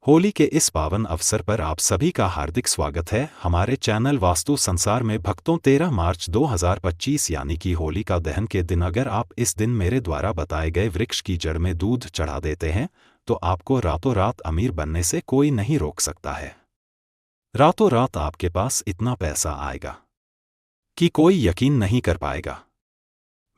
होली के इस पावन अवसर पर आप सभी का हार्दिक स्वागत है हमारे चैनल वास्तु संसार में। भक्तों 13 मार्च 2025 यानी कि होली का दहन के दिन अगर आप इस दिन मेरे द्वारा बताए गए वृक्ष की जड़ में दूध चढ़ा देते हैं तो आपको रातों रात अमीर बनने से कोई नहीं रोक सकता है। रातों रात आपके पास इतना पैसा आएगा कि कोई यकीन नहीं कर पाएगा।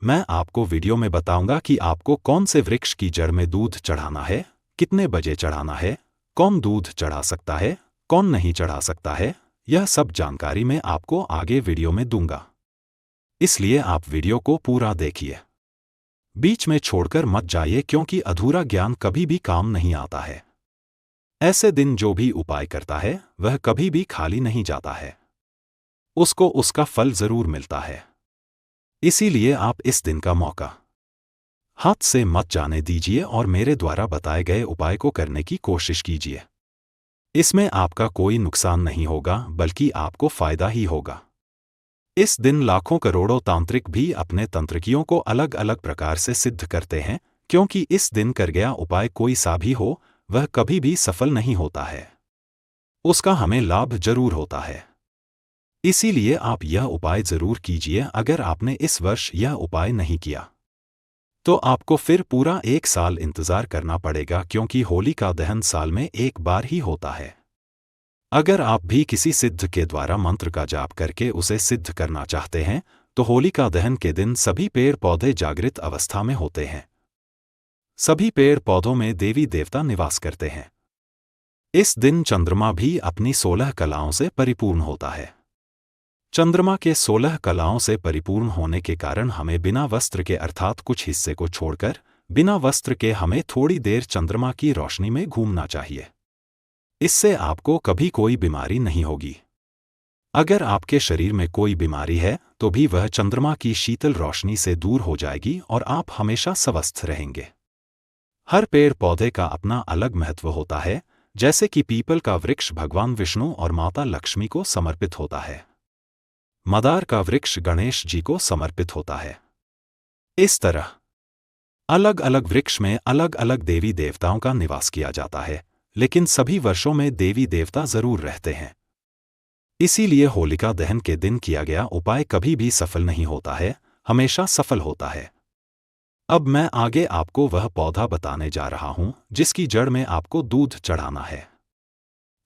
मैं आपको वीडियो में बताऊंगा कि आपको कौन से वृक्ष की जड़ में दूध चढ़ाना है, कितने बजे चढ़ाना है, कौन दूध चढ़ा सकता है, कौन नहीं चढ़ा सकता है। यह सब जानकारी मैं आपको आगे वीडियो में दूंगा, इसलिए आप वीडियो को पूरा देखिए, बीच में छोड़कर मत जाइए क्योंकि अधूरा ज्ञान कभी भी काम नहीं आता है। ऐसे दिन जो भी उपाय करता है वह कभी भी खाली नहीं जाता है, उसको उसका फल जरूर मिलता है। इसीलिए आप इस दिन का मौका हाथ से मत जाने दीजिए और मेरे द्वारा बताए गए उपाय को करने की कोशिश कीजिए। इसमें आपका कोई नुकसान नहीं होगा बल्कि आपको फायदा ही होगा। इस दिन लाखों करोड़ों तांत्रिक भी अपने तंत्रिकियों को अलग अलग प्रकार से सिद्ध करते हैं, क्योंकि इस दिन कर गया उपाय कोई सा भी हो वह कभी भी सफल नहीं होता है, उसका हमें लाभ जरूर होता है। इसीलिए आप यह उपाय जरूर कीजिए। अगर आपने इस वर्ष यह उपाय नहीं किया तो आपको फिर पूरा 1 साल इंतजार करना पड़ेगा, क्योंकि होली का दहन साल में एक बार ही होता है। अगर आप भी किसी सिद्ध के द्वारा मंत्र का जाप करके उसे सिद्ध करना चाहते हैं तो होलिका दहन के दिन सभी पेड़ पौधे जागृत अवस्था में होते हैं। सभी पेड़ पौधों में देवी देवता निवास करते हैं। इस दिन चंद्रमा भी अपनी 16 कलाओं से परिपूर्ण होता है। चंद्रमा के 16 कलाओं से परिपूर्ण होने के कारण हमें बिना वस्त्र के अर्थात कुछ हिस्से को छोड़कर बिना वस्त्र के हमें थोड़ी देर चंद्रमा की रोशनी में घूमना चाहिए। इससे आपको कभी कोई बीमारी नहीं होगी। अगर आपके शरीर में कोई बीमारी है तो भी वह चंद्रमा की शीतल रोशनी से दूर हो जाएगी और आप हमेशा स्वस्थ रहेंगे। हर पेड़ पौधे का अपना अलग महत्व होता है, जैसे कि पीपल का वृक्ष भगवान विष्णु और माता लक्ष्मी को समर्पित होता है। मदार का वृक्ष गणेश जी को समर्पित होता है। इस तरह अलग अलग वृक्ष में अलग अलग देवी देवताओं का निवास किया जाता है, लेकिन सभी वर्षों में देवी देवता जरूर रहते हैं। इसीलिए होलिका दहन के दिन किया गया उपाय कभी भी सफल नहीं होता है, हमेशा सफल होता है। अब मैं आगे आपको वह पौधा बताने जा रहा हूं जिसकी जड़ में आपको दूध चढ़ाना है।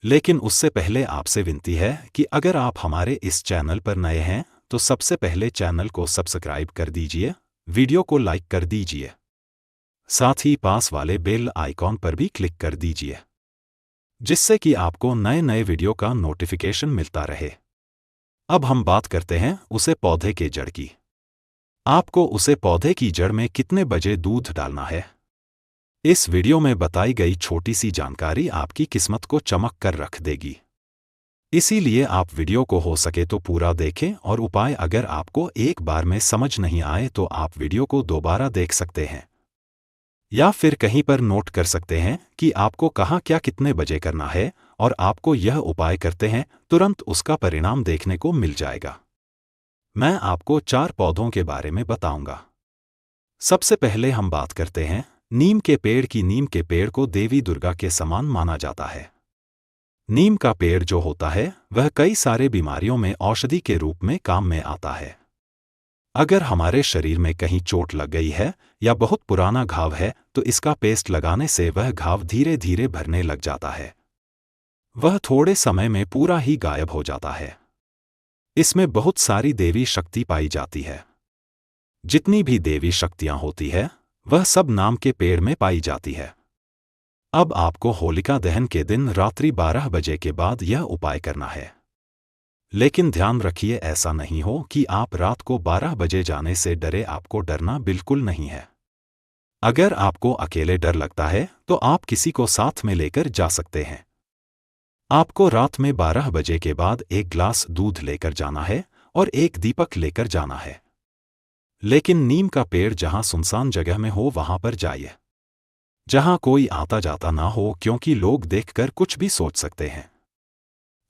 लेकिन उससे पहले आपसे विनती है कि अगर आप हमारे इस चैनल पर नए हैं तो सबसे पहले चैनल को सब्सक्राइब कर दीजिए, वीडियो को लाइक कर दीजिए, साथ ही पास वाले बेल आइकॉन पर भी क्लिक कर दीजिए, जिससे कि आपको नए नए वीडियो का नोटिफिकेशन मिलता रहे। अब हम बात करते हैं उसे पौधे के जड़ की। आपको उसे पौधे की जड़ में कितने बजे दूध डालना है, इस वीडियो में बताई गई छोटी सी जानकारी आपकी किस्मत को चमक कर रख देगी। इसीलिए आप वीडियो को हो सके तो पूरा देखें और उपाय अगर आपको एक बार में समझ नहीं आए तो आप वीडियो को दोबारा देख सकते हैं या फिर कहीं पर नोट कर सकते हैं कि आपको कहाँ क्या कितने बजे करना है, और आपको यह उपाय करते हैं तुरंत उसका परिणाम देखने को मिल जाएगा। मैं आपको 4 पौधों के बारे में बताऊंगा। सबसे पहले हम बात करते हैं नीम के पेड़ की। नीम के पेड़ को देवी दुर्गा के समान माना जाता है। नीम का पेड़ जो होता है वह कई सारे बीमारियों में औषधि के रूप में काम में आता है। अगर हमारे शरीर में कहीं चोट लग गई है या बहुत पुराना घाव है तो इसका पेस्ट लगाने से वह घाव धीरे धीरे भरने लग जाता है, वह थोड़े समय में पूरा ही गायब हो जाता है। इसमें बहुत सारी देवी शक्ति पाई जाती है। जितनी भी देवी शक्तियां होती है वह सब नाम के पेड़ में पाई जाती है। अब आपको होलिका दहन के दिन रात्रि 12 बजे के बाद यह उपाय करना है। लेकिन ध्यान रखिए ऐसा नहीं हो कि आप रात को 12 बजे जाने से डरे। आपको डरना बिल्कुल नहीं है। अगर आपको अकेले डर लगता है तो आप किसी को साथ में लेकर जा सकते हैं। आपको रात में 12 बजे के बाद 1 गिलास दूध लेकर जाना है और 1 दीपक लेकर जाना है। लेकिन नीम का पेड़ जहां सुनसान जगह में हो वहां पर जाइए, जहां कोई आता जाता ना हो, क्योंकि लोग देखकर कुछ भी सोच सकते हैं।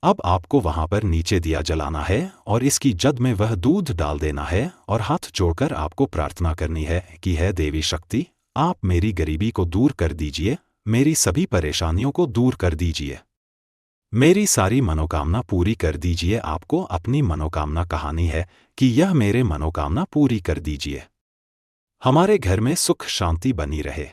अब आपको वहां पर नीचे दिया जलाना है और इसकी जद में वह दूध डाल देना है और हाथ जोड़कर आपको प्रार्थना करनी है कि है देवी शक्ति, आप मेरी गरीबी को दूर कर दीजिए, मेरी सभी परेशानियों को दूर कर दीजिए। मेरी सारी मनोकामना पूरी कर दीजिए। आपको अपनी मनोकामना कहानी है कि यह मेरे मनोकामना पूरी कर दीजिए। हमारे घर में सुख शांति बनी रहे।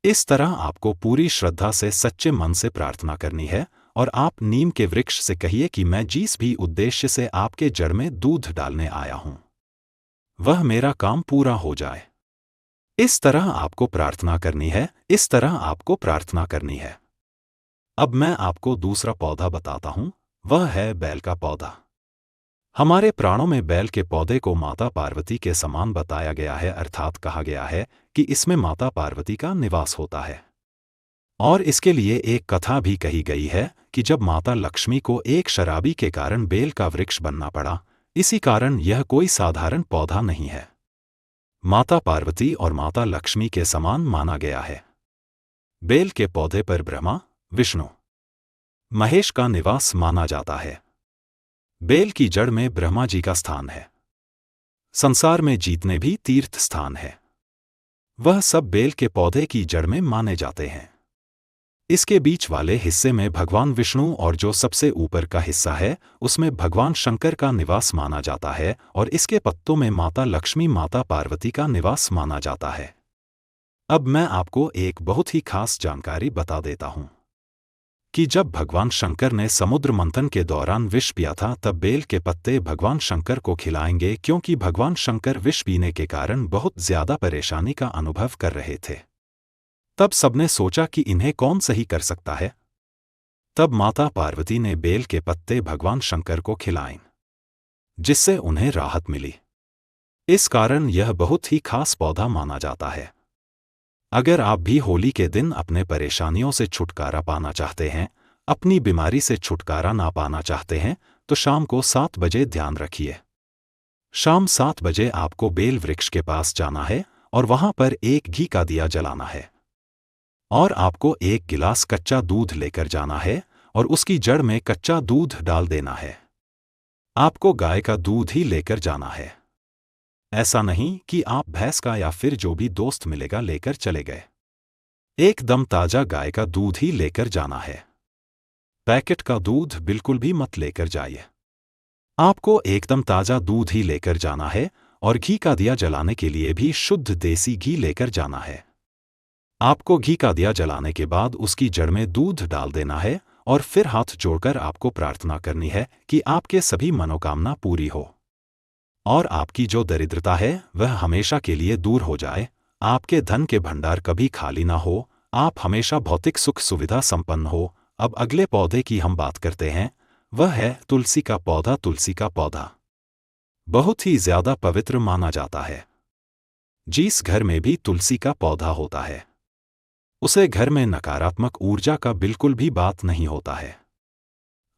इस तरह आपको पूरी श्रद्धा से सच्चे मन से प्रार्थना करनी है और आप नीम के वृक्ष से कहिए कि मैं जिस भी उद्देश्य से आपके जड़ में दूध डालने आया हूं, वह मेरा काम पूरा हो जाए। इस तरह आपको प्रार्थना करनी है। इस तरह आपको प्रार्थना करनी है। अब मैं आपको दूसरा पौधा बताता हूं, वह है बैल का पौधा। हमारे प्राणों में बैल के पौधे को माता पार्वती के समान बताया गया है, अर्थात कहा गया है कि इसमें माता पार्वती का निवास होता है। और इसके लिए एक कथा भी कही गई है कि जब माता लक्ष्मी को एक शराबी के कारण बेल का वृक्ष बनना पड़ा, इसी कारण यह कोई साधारण पौधा नहीं है। माता पार्वती और माता लक्ष्मी के समान माना गया है। बेल के पौधे पर ब्रह्मा, विष्णु, महेश का निवास माना जाता है। बेल की जड़ में ब्रह्मा जी का स्थान है। संसार में जितने भी तीर्थ स्थान है, वह सब बेल के पौधे की जड़ में माने जाते हैं। इसके बीच वाले हिस्से में भगवान विष्णु और जो सबसे ऊपर का हिस्सा है उसमें भगवान शंकर का निवास माना जाता है और इसके पत्तों में माता लक्ष्मी माता पार्वती का निवास माना जाता है। अब मैं आपको एक बहुत ही खास जानकारी बता देता हूं कि जब भगवान शंकर ने समुद्र मंथन के दौरान विष पिया था, तब बेल के पत्ते भगवान शंकर को खिलाएंगे, क्योंकि भगवान शंकर विष पीने के कारण बहुत ज्यादा परेशानी का अनुभव कर रहे थे। तब सबने सोचा कि इन्हें कौन सही कर सकता है। तब माता पार्वती ने बेल के पत्ते भगवान शंकर को खिलाए, जिससे उन्हें राहत मिली। इस कारण यह बहुत ही खास पौधा माना जाता है। अगर आप भी होली के दिन अपने परेशानियों से छुटकारा पाना चाहते हैं, अपनी बीमारी से छुटकारा ना पाना चाहते हैं, तो शाम को 7 बजे ध्यान रखिए। शाम 7 बजे आपको बेल वृक्ष के पास जाना है और वहां पर एक घी का दिया जलाना है और आपको 1 गिलास कच्चा दूध लेकर जाना है और उसकी जड़ में कच्चा दूध डाल देना है। आपको गाय का दूध ही लेकर जाना है। ऐसा नहीं कि आप भैंस का या फिर जो भी दोस्त मिलेगा लेकर चले गए। एकदम ताजा गाय का दूध ही लेकर जाना है। पैकेट का दूध बिल्कुल भी मत लेकर जाइए। आपको एकदम ताजा दूध ही लेकर जाना है और घी का दिया जलाने के लिए भी शुद्ध देसी घी लेकर जाना है। आपको घी का दिया जलाने के बाद उसकी जड़ में दूध डाल देना है और फिर हाथ जोड़कर आपको प्रार्थना करनी है कि आपके सभी मनोकामना पूरी हो और आपकी जो दरिद्रता है वह हमेशा के लिए दूर हो जाए। आपके धन के भंडार कभी खाली ना हो, आप हमेशा भौतिक सुख सुविधा संपन्न हो। अब अगले पौधे की हम बात करते हैं, वह है तुलसी का पौधा। तुलसी का पौधा बहुत ही ज्यादा पवित्र माना जाता है। जिस घर में भी तुलसी का पौधा होता है, उसे घर में नकारात्मक ऊर्जा का बिल्कुल भी बात नहीं होता है।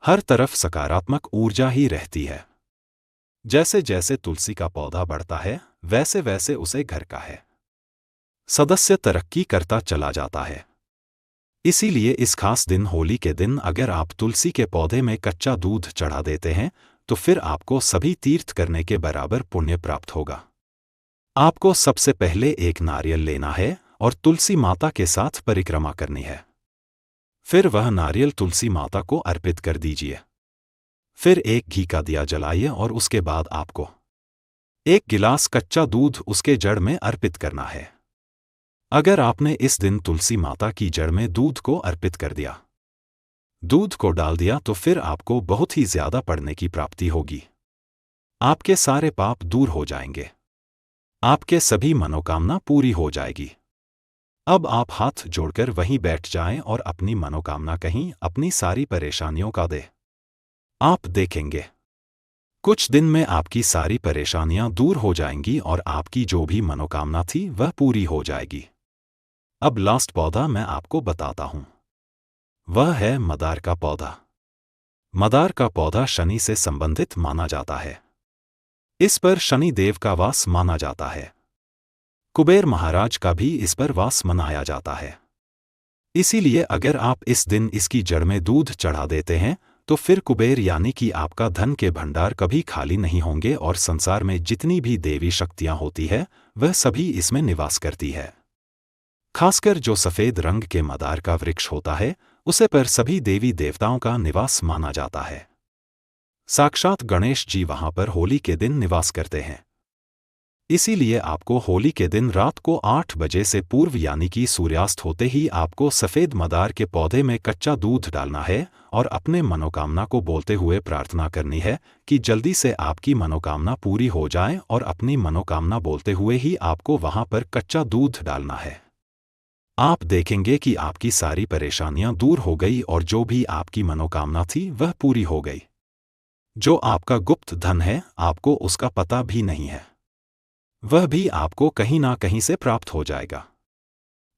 हर तरफ सकारात्मक ऊर्जा ही रहती है। जैसे जैसे तुलसी का पौधा बढ़ता है, वैसे वैसे उसे घर का है सदस्य तरक्की करता चला जाता है। इसीलिए इस खास दिन होली के दिन अगर आप तुलसी के पौधे में कच्चा दूध चढ़ा देते हैं तो फिर आपको सभी तीर्थ करने के बराबर पुण्य प्राप्त होगा। आपको सबसे पहले एक नारियल लेना है और तुलसी माता के साथ परिक्रमा करनी है। फिर वह नारियल तुलसी माता को अर्पित कर दीजिए। फिर एक घी का दिया जलाइए और उसके बाद आपको 1 गिलास कच्चा दूध उसके जड़ में अर्पित करना है। अगर आपने इस दिन तुलसी माता की जड़ में दूध को अर्पित कर दिया, दूध को डाल दिया, तो फिर आपको बहुत ही ज्यादा पुण्य की प्राप्ति होगी। आपके सारे पाप दूर हो जाएंगे। आपके सभी मनोकामना पूरी हो जाएगी। अब आप हाथ जोड़कर वहीं बैठ जाएं और अपनी मनोकामना कहीं, अपनी सारी परेशानियों का दे। आप देखेंगे कुछ दिन में आपकी सारी परेशानियां दूर हो जाएंगी और आपकी जो भी मनोकामना थी वह पूरी हो जाएगी। अब लास्ट पौधा मैं आपको बताता हूं, वह है मदार का पौधा। मदार का पौधा शनि से संबंधित माना जाता है। इस पर शनि देव का वास माना जाता है। कुबेर महाराज का भी इस पर वास मनाया जाता है। इसीलिए अगर आप इस दिन इसकी जड़ में दूध चढ़ा देते हैं तो फिर कुबेर यानी कि आपका धन के भंडार कभी खाली नहीं होंगे और संसार में जितनी भी देवी शक्तियां होती है वह सभी इसमें निवास करती है। खासकर जो सफेद रंग के मदार का वृक्ष होता है, उसे पर सभी देवी देवताओं का निवास माना जाता है। साक्षात गणेश जी वहां पर होली के दिन निवास करते हैं। इसीलिए आपको होली के दिन रात को 8 बजे से पूर्व यानी कि सूर्यास्त होते ही आपको सफेद मदार के पौधे में कच्चा दूध डालना है और अपने मनोकामना को बोलते हुए प्रार्थना करनी है कि जल्दी से आपकी मनोकामना पूरी हो जाए, और अपनी मनोकामना बोलते हुए ही आपको वहां पर कच्चा दूध डालना है। आप देखेंगे कि आपकी सारी परेशानियां दूर हो गई और जो भी आपकी मनोकामना थी वह पूरी हो गई। जो आपका गुप्त धन है, आपको उसका पता भी नहीं है, वह भी आपको कहीं ना कहीं से प्राप्त हो जाएगा।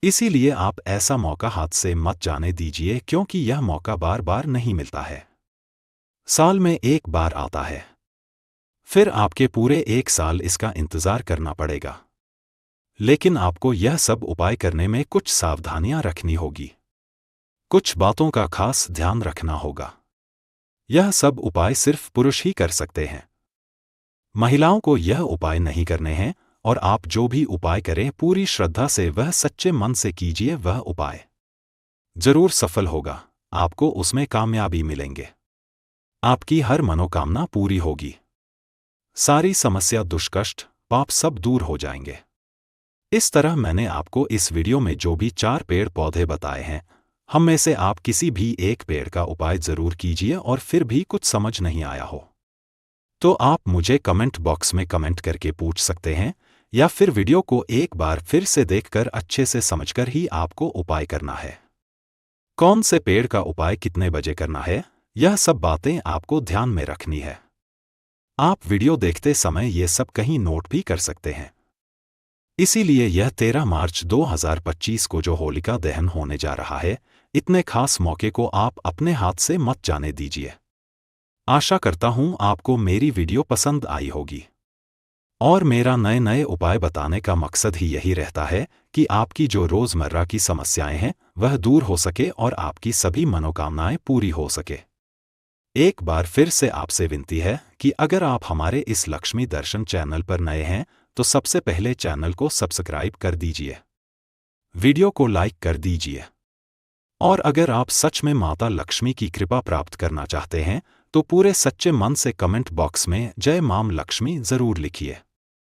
इसीलिए आप ऐसा मौका हाथ से मत जाने दीजिए, क्योंकि यह मौका बार बार नहीं मिलता है, साल में एक बार आता है। फिर आपके पूरे 1 साल इसका इंतजार करना पड़ेगा। लेकिन आपको यह सब उपाय करने में कुछ सावधानियां रखनी होगी, कुछ बातों का खास ध्यान रखना होगा। यह सब उपाय सिर्फ पुरुष ही कर सकते हैं, महिलाओं को यह उपाय नहीं करने हैं। और आप जो भी उपाय करें पूरी श्रद्धा से, वह सच्चे मन से कीजिए, वह उपाय जरूर सफल होगा, आपको उसमें कामयाबी मिलेंगे, आपकी हर मनोकामना पूरी होगी, सारी समस्या दुष्कष्ट पाप सब दूर हो जाएंगे। इस तरह मैंने आपको इस वीडियो में जो भी 4 पेड़ पौधे बताए हैं, हम में से आप किसी भी एक पेड़ का उपाय जरूर कीजिए, और फिर भी कुछ समझ नहीं आया हो तो आप मुझे कमेंट बॉक्स में कमेंट करके पूछ सकते हैं, या फिर वीडियो को एक बार फिर से देखकर अच्छे से समझकर ही आपको उपाय करना है। कौन से पेड़ का उपाय कितने बजे करना है, यह सब बातें आपको ध्यान में रखनी है। आप वीडियो देखते समय ये सब कहीं नोट भी कर सकते हैं। इसीलिए यह 13 मार्च 2025 को जो होलिका दहन होने जा रहा है, इतने खास मौके को आप अपने हाथ से मत जाने दीजिए। आशा करता हूं आपको मेरी वीडियो पसंद आई होगी, और मेरा नए नए उपाय बताने का मकसद ही यही रहता है कि आपकी जो रोजमर्रा की समस्याएं हैं वह दूर हो सके और आपकी सभी मनोकामनाएं पूरी हो सके। एक बार फिर से आपसे विनती है कि अगर आप हमारे इस लक्ष्मी दर्शन चैनल पर नए हैं तो सबसे पहले चैनल को सब्सक्राइब कर दीजिए, वीडियो को लाइक कर दीजिए, और अगर आप सच में माता लक्ष्मी की कृपा प्राप्त करना चाहते हैं तो पूरे सच्चे मन से कमेंट बॉक्स में जय मां लक्ष्मी जरूर लिखिए।